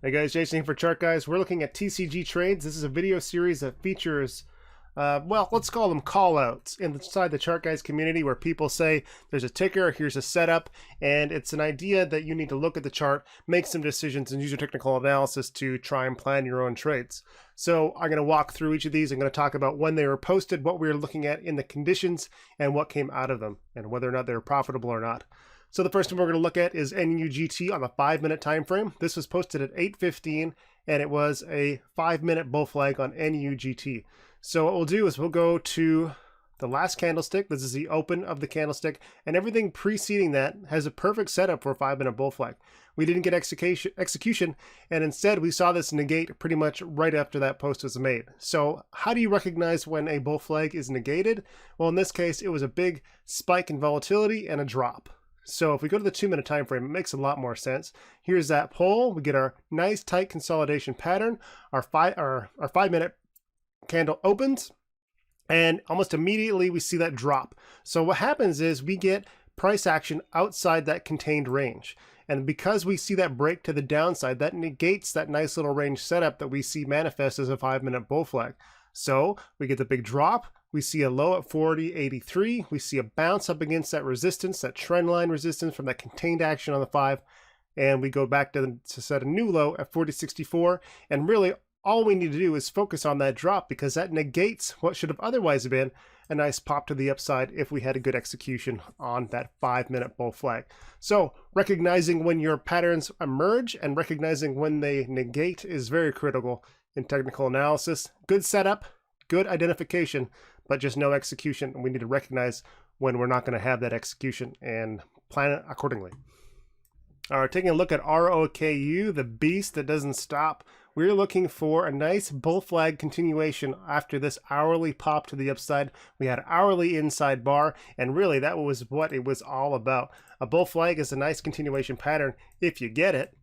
Hey guys, Jason here for Chart Guys. We're looking at TCG trades. This is a video series that features, well, let's call them call-outs inside the Chart Guys community where people say there's a ticker, here's a setup, and it's an idea that you need to look at the chart, make some decisions, and use your technical analysis to try and plan your own trades. So I'm going to walk through each of these. I'm going to talk about when they were posted, what we were looking at in the conditions, and what came out of them, and whether or not they were profitable or not. So the first one we're going to look at is NUGT on the 5-minute time frame. This was posted at 8:15, and it was a 5-minute bull flag on NUGT. So what we'll do is we'll go to the last candlestick. This is the open of the candlestick, and everything preceding that has a perfect setup for a 5-minute bull flag. We didn't get execution, and instead we saw this negate pretty much right after that post was made. So how do you recognize when a bull flag is negated? Well, in this case, it was a big spike in volatility and a drop. So if we go to the 2-minute time frame, it makes a lot more sense. Here's that pull. We get our nice tight consolidation pattern. Our 5-minute candle opens, and almost immediately we see that drop. So what happens is we get price action outside that contained range. And because we see that break to the downside, that negates that nice little range setup that we see manifest as a 5-minute bull flag. So we get the big drop. We see a low at 40.83. We see a bounce up against that resistance, that trend line resistance from that contained action on the 5. And we go back to set a new low at 40.64. And really, all we need to do is focus on that drop because that negates what should have otherwise been a nice pop to the upside if we had a good execution on that 5-minute bull flag. So recognizing when your patterns emerge and recognizing when they negate is very critical in technical analysis. Good setup, good identification, but just no execution. And we need to recognize when we're not going to have that execution and plan it accordingly. All right, taking a look at ROKU, the beast that doesn't stop. We're looking for a nice bull flag continuation after this hourly pop to the upside. We had hourly inside bar, and really that was what it was all about. A bull flag is a nice continuation pattern if you get it.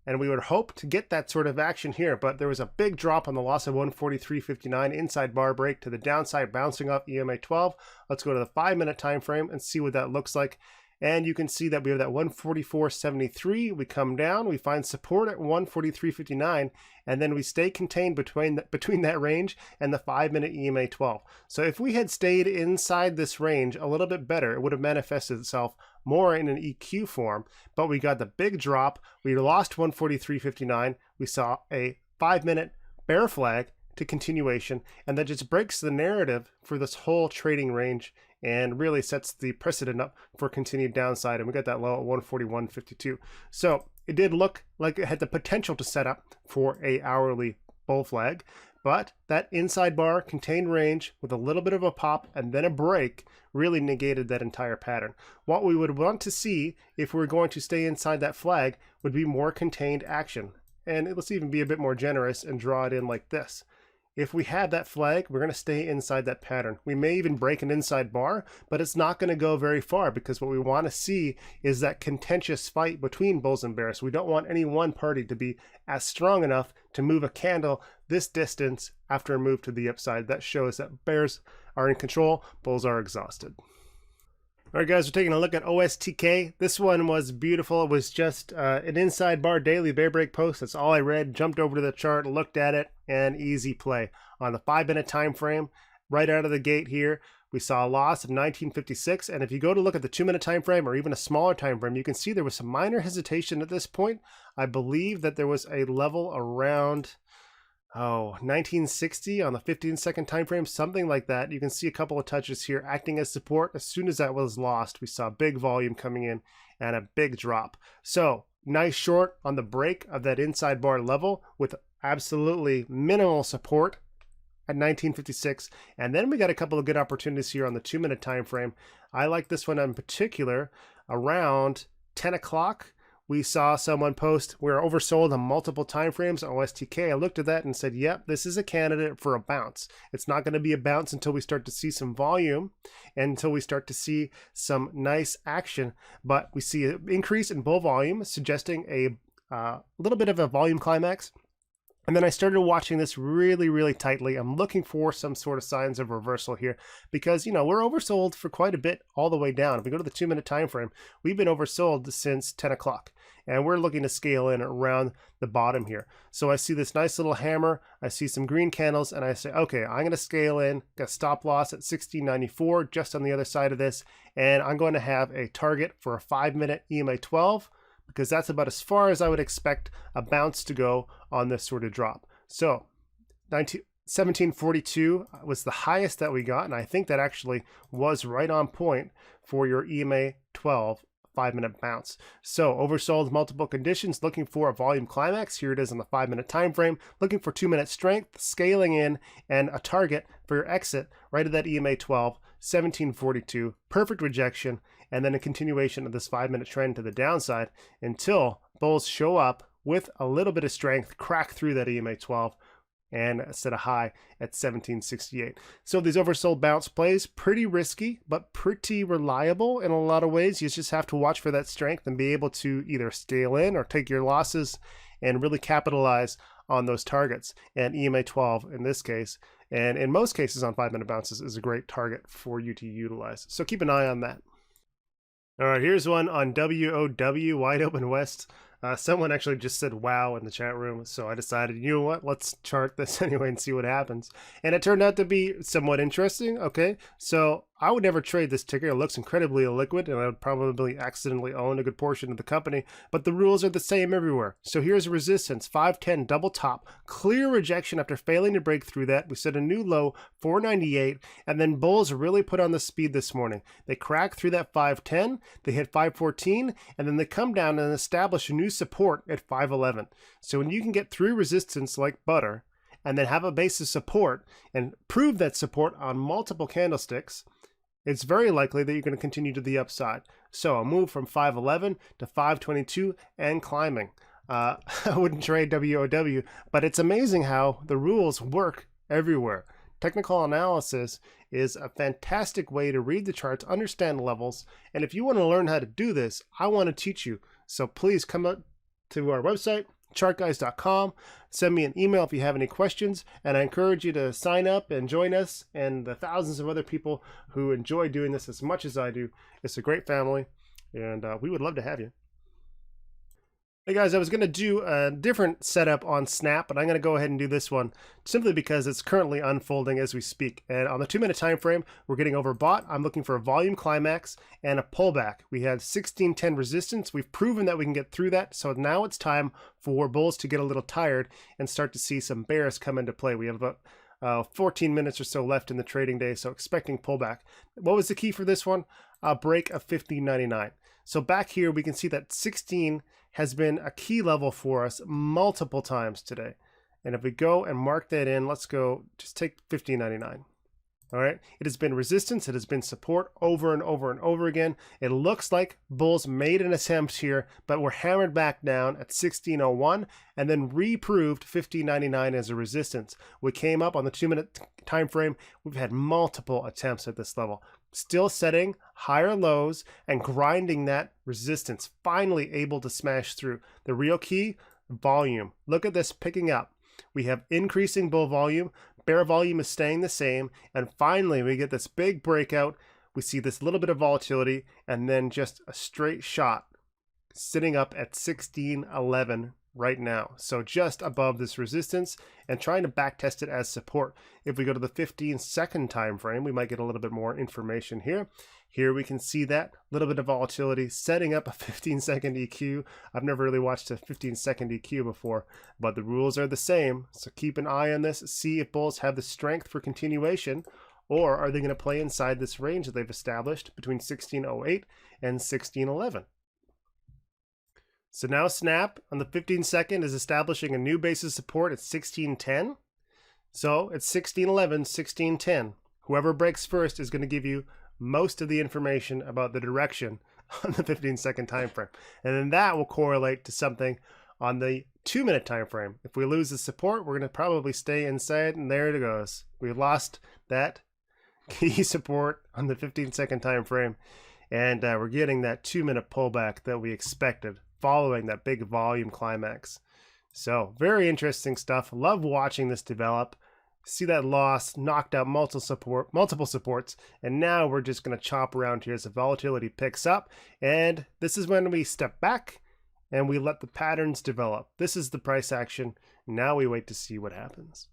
And we would hope to get that sort of action here, but there was a big drop on the loss of 143.59 inside bar break to the downside, bouncing off EMA 12. Let's go to the 5-minute time frame and see what that looks like. And you can see that we have that 144.73. We come down, we find support at 143.59, and then we stay contained between that range and the 5-minute EMA 12. So if we had stayed inside this range a little bit better, it would have manifested itself more in an EQ form, but we got the big drop. We lost 143.59. We saw a 5-minute bear flag to continuation, and that just breaks the narrative for this whole trading range and really sets the precedent up for continued downside. And we got that low at 141.52. So it did look like it had the potential to set up for a hourly bull flag, but that inside bar contained range with a little bit of a pop and then a break really negated that entire pattern. What we would want to see if we're going to stay inside that flag would be more contained action. And let's even be a bit more generous and draw it in like this. If we have that flag, we're going to stay inside that pattern. We may even break an inside bar, but it's not going to go very far because what we want to see is that contentious fight between bulls and bears. We don't want any one party to be as strong enough to move a candle this distance after a move to the upside. That shows that bears are in control, bulls are exhausted. All right, guys, we're taking a look at OSTK. This one was beautiful. It was just an inside bar daily bear break post. That's all I read. Jumped over to the chart, looked at it, and easy play. On the 5-minute time frame, right out of the gate here, we saw a loss of 19.56. And if you go to look at the 2-minute time frame or even a smaller time frame, you can see there was some minor hesitation at this point. I believe that there was a level around 1960 on the 15-second time frame, something like that. You can see a couple of touches here acting as support. As soon as that was lost, we saw big volume coming in and a big drop. So nice short on the break of that inside bar level with absolutely minimal support at 1956. And then we got a couple of good opportunities here on the 2-minute time frame. I like this one in particular. Around 10 o'clock, we saw someone post, we're oversold on multiple time frames on OSTK. I looked at that and said, yep, this is a candidate for a bounce. It's not going to be a bounce until we start to see some volume and until we start to see some nice action. But we see an increase in bull volume, suggesting a little bit of a volume climax. And then I started watching this really, really tightly. I'm looking for some sort of signs of reversal here because, you know, we're oversold for quite a bit all the way down. If we go to the 2-minute time frame, we've been oversold since 10 o'clock. and we're looking to scale in around the bottom here. So I see this nice little hammer, I see some green candles, and I say, okay, I'm going to scale in, got stop loss at 16.94 just on the other side of this, and I'm going to have a target for a 5-minute EMA 12, because that's about as far as I would expect a bounce to go on this sort of drop. So 1742 was the highest that we got, and I think that actually was right on point for your EMA 12 5-minute bounce. So oversold multiple conditions, looking for a volume climax. Here it is on the 5-minute time frame, looking for 2-minute strength, scaling in, and a target for your exit right at that EMA 12, 1742, perfect rejection, and then a continuation of this 5-minute trend to the downside until bulls show up with a little bit of strength, crack through that EMA 12, and set a high at 1768. So these oversold bounce plays, pretty risky, but pretty reliable in a lot of ways. You just have to watch for that strength and be able to either scale in or take your losses and really capitalize on those targets. And EMA 12 in this case, and in most cases on 5-minute bounces, is a great target for you to utilize. So keep an eye on that. All right, here's one on WOW, Wide Open West. Someone actually just said wow in the chat room, so I decided, you know what, let's chart this anyway and see what happens. And it turned out to be somewhat interesting. Okay, so I would never trade this ticker. It looks incredibly illiquid, and I would probably accidentally own a good portion of the company, but the rules are the same everywhere. So here's a resistance, 510 double top, clear rejection after failing to break through that. We set a new low, 498, and then bulls really put on the speed this morning. They crack through that 510, they hit 514, and then they come down and establish a new support at 511. So when you can get through resistance like butter, and then have a base of support and prove that support on multiple candlesticks, it's very likely that you're going to continue to the upside. So a move from 511 to 522 and climbing. I wouldn't trade WOW, but it's amazing how the rules work everywhere. Technical analysis is a fantastic way to read the charts, understand levels, and if you want to learn how to do this, I want to teach you. So please come up to our website, TheChartGuys.com. Send me an email if you have any questions, and I encourage you to sign up and join us and the thousands of other people who enjoy doing this as much as I do. It's a great family, and we would love to have you. Hey guys, I was going to do a different setup on Snap, but I'm going to go ahead and do this one simply because it's currently unfolding as we speak. And on the 2-minute time frame, we're getting overbought. I'm looking for a volume climax and a pullback. We had 1610 resistance. We've proven that we can get through that. So now it's time for bulls to get a little tired and start to see some bears come into play. We have about 14 minutes or so left in the trading day, so expecting pullback. What was the key for this one? A break of 15.99. So back here, we can see that 16 has been a key level for us multiple times today. And if we go and mark that in, let's go, just take 15.99. All right, it has been resistance, it has been support over and over and over again. It looks like bulls made an attempt here, but were hammered back down at 16.01 and then reproved 15.99 as a resistance. We came up on the 2-minute time frame. We've had multiple attempts at this level, still setting higher lows and grinding that resistance, finally able to smash through. The real key, volume. Look at this picking up. We have increasing bull volume, bear volume is staying the same, and finally we get this big breakout. We see this little bit of volatility and then just a straight shot sitting up at 16.11 right now. So just above this resistance and trying to back test it as support. If we go to the 15-second time frame, we might get a little bit more information here. Here we can see that little bit of volatility setting up a 15-second EQ. I've never really watched a 15-second EQ before, but the rules are the same. So keep an eye on this. See if bulls have the strength for continuation, or are they going to play inside this range that they've established between 16.08 and 16.11. So now Snap on the 15-second is establishing a new base of support at 16.10. So it's 16.11, 16.10. Whoever breaks first is going to give you most of the information about the direction on the 15-second time frame. And then that will correlate to something on the 2-minute time frame. If we lose the support, we're going to probably stay inside, and there it goes. We lost that key support on the 15-second time frame, and we're getting that 2-minute pullback that we expected following that big volume climax. So very interesting stuff. Love watching this develop. See that loss, knocked out multiple supports, and now we're just going to chop around here as the volatility picks up. And this is when we step back and we let the patterns develop. This is the price action. Now we wait to see what happens.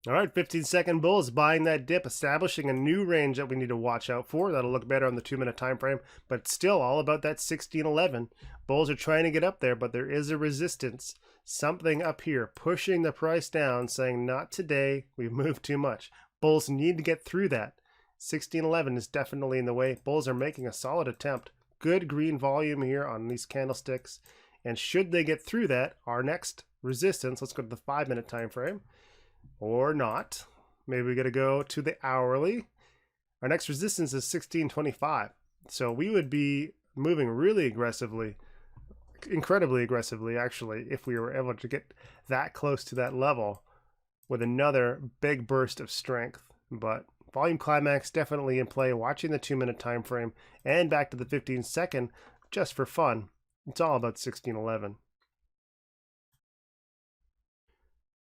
All right, 15-second bull is buying that dip, establishing a new range that we need to watch out for. That'll look better on the 2-minute time frame, but still all about that 1611. Bulls are trying to get up there, but there is a resistance. Something up here pushing the price down, saying not today, we've moved too much. Bulls need to get through that. 1611 is definitely in the way. Bulls are making a solid attempt. Good green volume here on these candlesticks. And should they get through that, our next resistance, let's go to the 5-minute time frame. Or not. Maybe we got to go to the hourly. Our next resistance is 1625. So we would be moving really aggressively, incredibly aggressively actually, if we were able to get that close to that level with another big burst of strength. But volume climax definitely in play, watching the 2-minute time frame and back to the 15-second just for fun. It's all about 1611.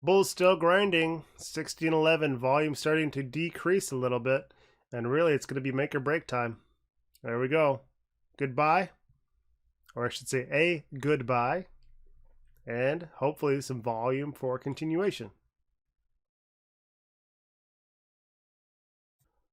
Bulls still grinding. 1611, volume starting to decrease a little bit, and really it's going to be make or break time. There we go. Goodbye, or I should say a goodbye, and hopefully some volume for continuation.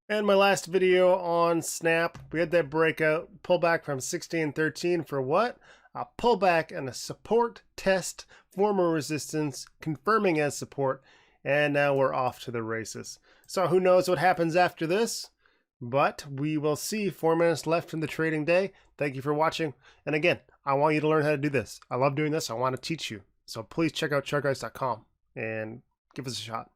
And my last video on Snap, we had that breakout, pullback from 1613 for what? A pullback and a support test, former resistance, confirming as support, and now we're off to the races. So who knows what happens after this? But we will see. 4 minutes left in the trading day. Thank you for watching. And again, I want you to learn how to do this. I love doing this. I want to teach you. So please check out TheChartGuys.com and give us a shot.